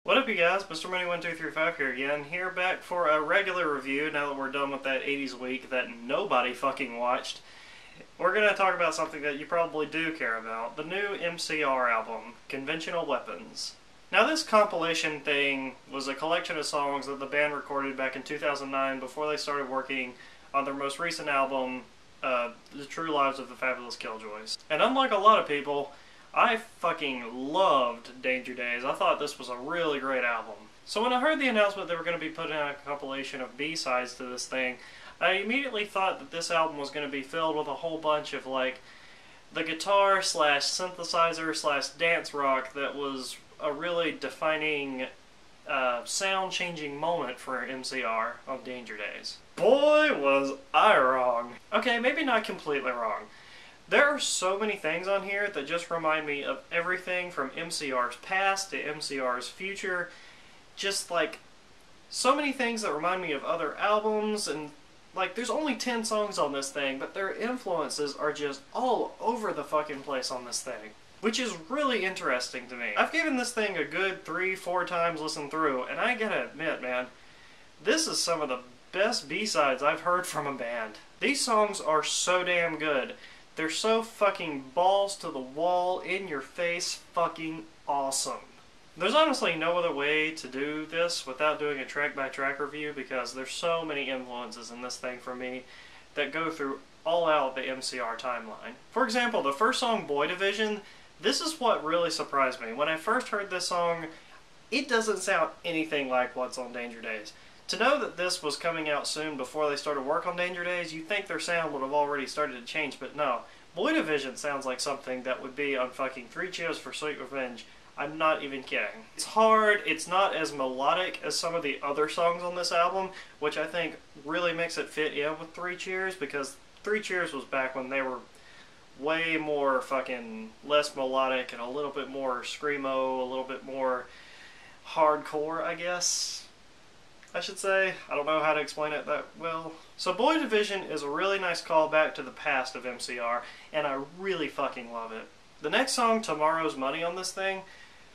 What up, you guys? Mr. Money1235 here again, here back for a regular review now that we're done with that 80s week that nobody fucking watched. We're going to talk about something that you probably do care about, the new MCR album, Conventional Weapons. Now this compilation thing was a collection of songs that the band recorded back in 2009 before they started working on their most recent album, The True Lives of the Fabulous Killjoys. And unlike a lot of people, I fucking loved Danger Days. I thought this was a really great album. So when I heard the announcement they were going to be putting out a compilation of B-sides to this thing, I immediately thought that this album was going to be filled with a whole bunch of like the guitar slash synthesizer slash dance rock that was a really defining sound changing moment for MCR on Danger Days. Boy, was I wrong. Okay, maybe not completely wrong. There are so many things on here that just remind me of everything from MCR's past to MCR's future. Just like, so many things that remind me of other albums, and like, there's only 10 songs on this thing, but their influences are just all over the fucking place on this thing. Which is really interesting to me. I've given this thing a good 3-4 times listen through, and I gotta admit, man, this is some of the best B-sides I've heard from a band. These songs are so damn good. They're so fucking balls to the wall, in your face, fucking awesome. There's honestly no other way to do this without doing a track-by-track review because there's so many influences in this thing for me that go through all out the MCR timeline. For example, the first song, Boy Division, this is what really surprised me. When I first heard this song, it doesn't sound anything like what's on Danger Days. To know that this was coming out soon before they started work on Danger Days, you'd think their sound would have already started to change, but no. Boy Division sounds like something that would be on fucking 3 Cheers for Sweet Revenge. I'm not even kidding. It's hard, it's not as melodic as some of the other songs on this album, which I think really makes it fit in with 3 Cheers, because 3 Cheers was back when they were way more fucking less melodic and a little bit more screamo, a little bit more hardcore, I guess I should say. I don't know how to explain it that well. So Boy Division is a really nice callback to the past of MCR, and I really fucking love it. The next song, Tomorrow's Money, on this thing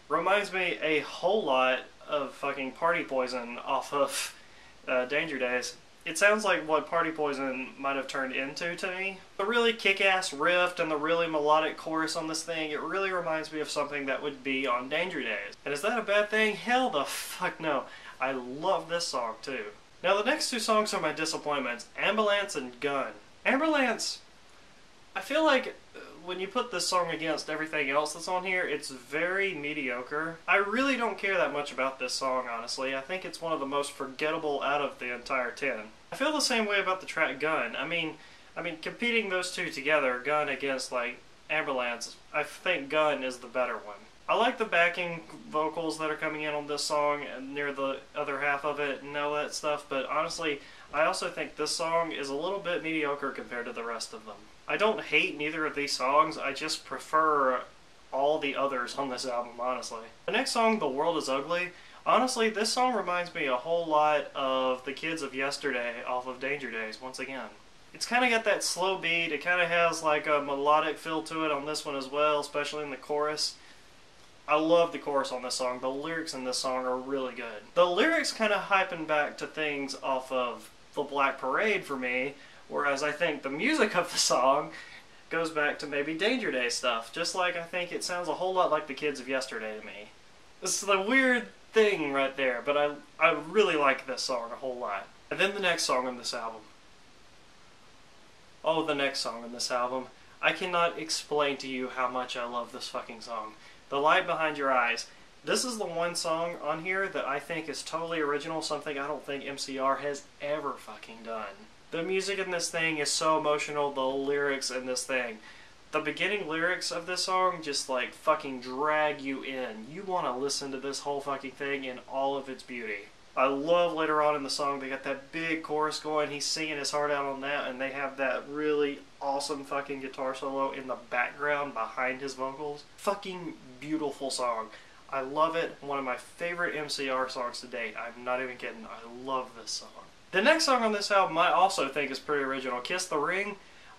reminds me a whole lot of fucking Party Poison off of Danger Days. It sounds like what Party Poison might have turned into to me. The really kick-ass riff and the really melodic chorus on this thing, it really reminds me of something that would be on Danger Days. And is that a bad thing? Hell the fuck no. I love this song too. Now the next 2 songs are my disappointments, Ambulance and Gun. Ambulance, I feel like when you put this song against everything else that's on here, it's very mediocre. I really don't care that much about this song, honestly. I think it's one of the most forgettable out of the entire 10. I feel the same way about the track Gun. I mean, competing those two together, Gun against, like, Ambulance, I think Gun is the better one. I like the backing vocals that are coming in on this song and near the other half of it and all that stuff, but honestly, I also think this song is a little bit mediocre compared to the rest of them. I don't hate neither of these songs, I just prefer all the others on this album, honestly. The next song, The World Is Ugly, honestly, this song reminds me a whole lot of The Kids of Yesterday off of Danger Days, once again. It's kind of got that slow beat, it kind of has like a melodic feel to it on this one as well, especially in the chorus. I love the chorus on this song. The lyrics in this song are really good. The lyrics kind of hyping back to things off of The Black Parade for me, whereas I think the music of the song goes back to maybe Danger Day stuff, just like I think it sounds a whole lot like The Kids of Yesterday to me. This is the weird thing right there, but I really like this song a whole lot. And then the next song on this album. Oh, the next song on this album. I cannot explain to you how much I love this fucking song. The Light Behind Your Eyes. This is the one song on here that I think is totally original, something I don't think MCR has ever fucking done. The music in this thing is so emotional, the lyrics in this thing. The beginning lyrics of this song just like fucking drag you in. You want to listen to this whole fucking thing in all of its beauty. I love later on in the song, they got that big chorus going, he's singing his heart out on that, and they have that really awesome fucking guitar solo in the background behind his vocals. Fucking beautiful song. I love it. One of my favorite MCR songs to date. I'm not even kidding. I love this song. The next song on this album I also think is pretty original, Kiss the Ring.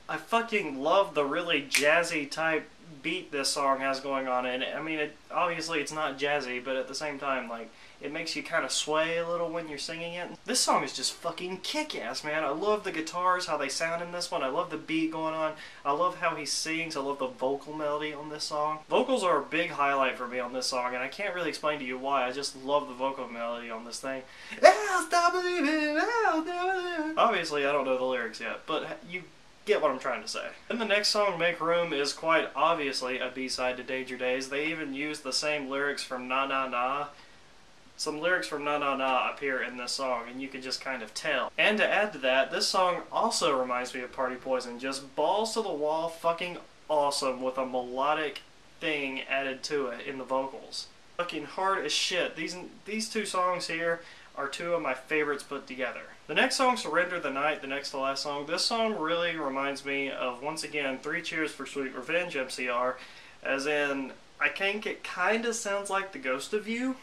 I fucking love the really jazzy type beat this song has going on in it. I mean, obviously it's not jazzy, but at the same time, like, it makes you kind of sway a little when you're singing it. This song is just fucking kick-ass, man. I love the guitars, how they sound in this one. I love the beat going on. I love how he sings. I love the vocal melody on this song. Vocals are a big highlight for me on this song, and I can't really explain to you why. I just love the vocal melody on this thing. I'll stop believing, I'll never believe. Obviously, I don't know the lyrics yet, but you get what I'm trying to say. Then the next song, Make Room, is quite obviously a B-side to Danger Days. They even use the same lyrics from Na Na Na. Some lyrics from Na Na Na appear in this song, and you can just kind of tell. And to add to that, this song also reminds me of Party Poison. Just balls to the wall, fucking awesome, with a melodic thing added to it in the vocals. Fucking hard as shit. These two songs here are two of my favorites put together. The next song, Surrender the Night, the next to last song, this song really reminds me of, once again, Three Cheers for Sweet Revenge MCR, as in, I think it kind of sounds like The Ghost of You.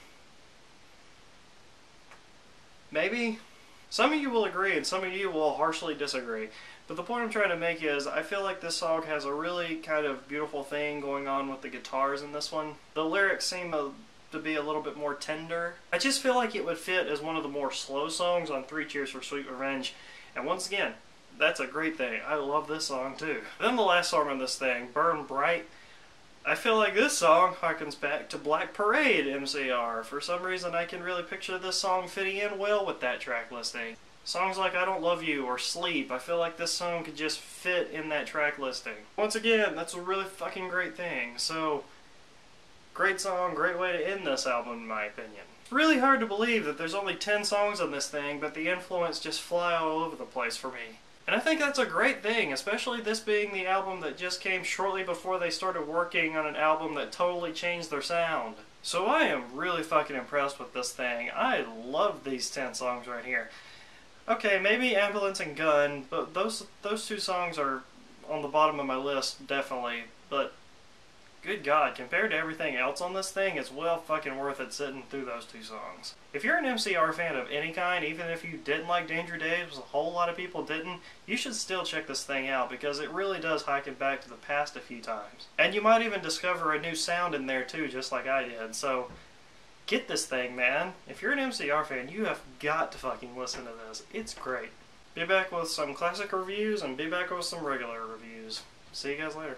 Maybe? Some of you will agree and some of you will harshly disagree. But the point I'm trying to make is, I feel like this song has a really kind of beautiful thing going on with the guitars in this one. The lyrics seem to be a little bit more tender. I just feel like it would fit as one of the more slow songs on Three Cheers for Sweet Revenge. And once again, that's a great thing. I love this song too. Then the last song on this thing, Burn Bright. I feel like this song harkens back to Black Parade MCR. For some reason I can really picture this song fitting in well with that track listing. Songs like I Don't Love You or Sleep, I feel like this song could just fit in that track listing. Once again, that's a really fucking great thing. So, great song, great way to end this album in my opinion. It's really hard to believe that there's only 10 songs on this thing, but the influence just fly all over the place for me. And I think that's a great thing, especially this being the album that just came shortly before they started working on an album that totally changed their sound. So I am really fucking impressed with this thing. I love these 10 songs right here. Okay, maybe Ambulance and Gun, but those two songs are on the bottom of my list, definitely. But, good God, compared to everything else on this thing, it's well fucking worth it sitting through those two songs. If you're an MCR fan of any kind, even if you didn't like Danger Days, a whole lot of people didn't, you should still check this thing out, because it really does harken back to the past a few times. And you might even discover a new sound in there too, just like I did, so get this thing, man. If you're an MCR fan, you have got to fucking listen to this. It's great. Be back with some classic reviews and be back with some regular reviews. See you guys later.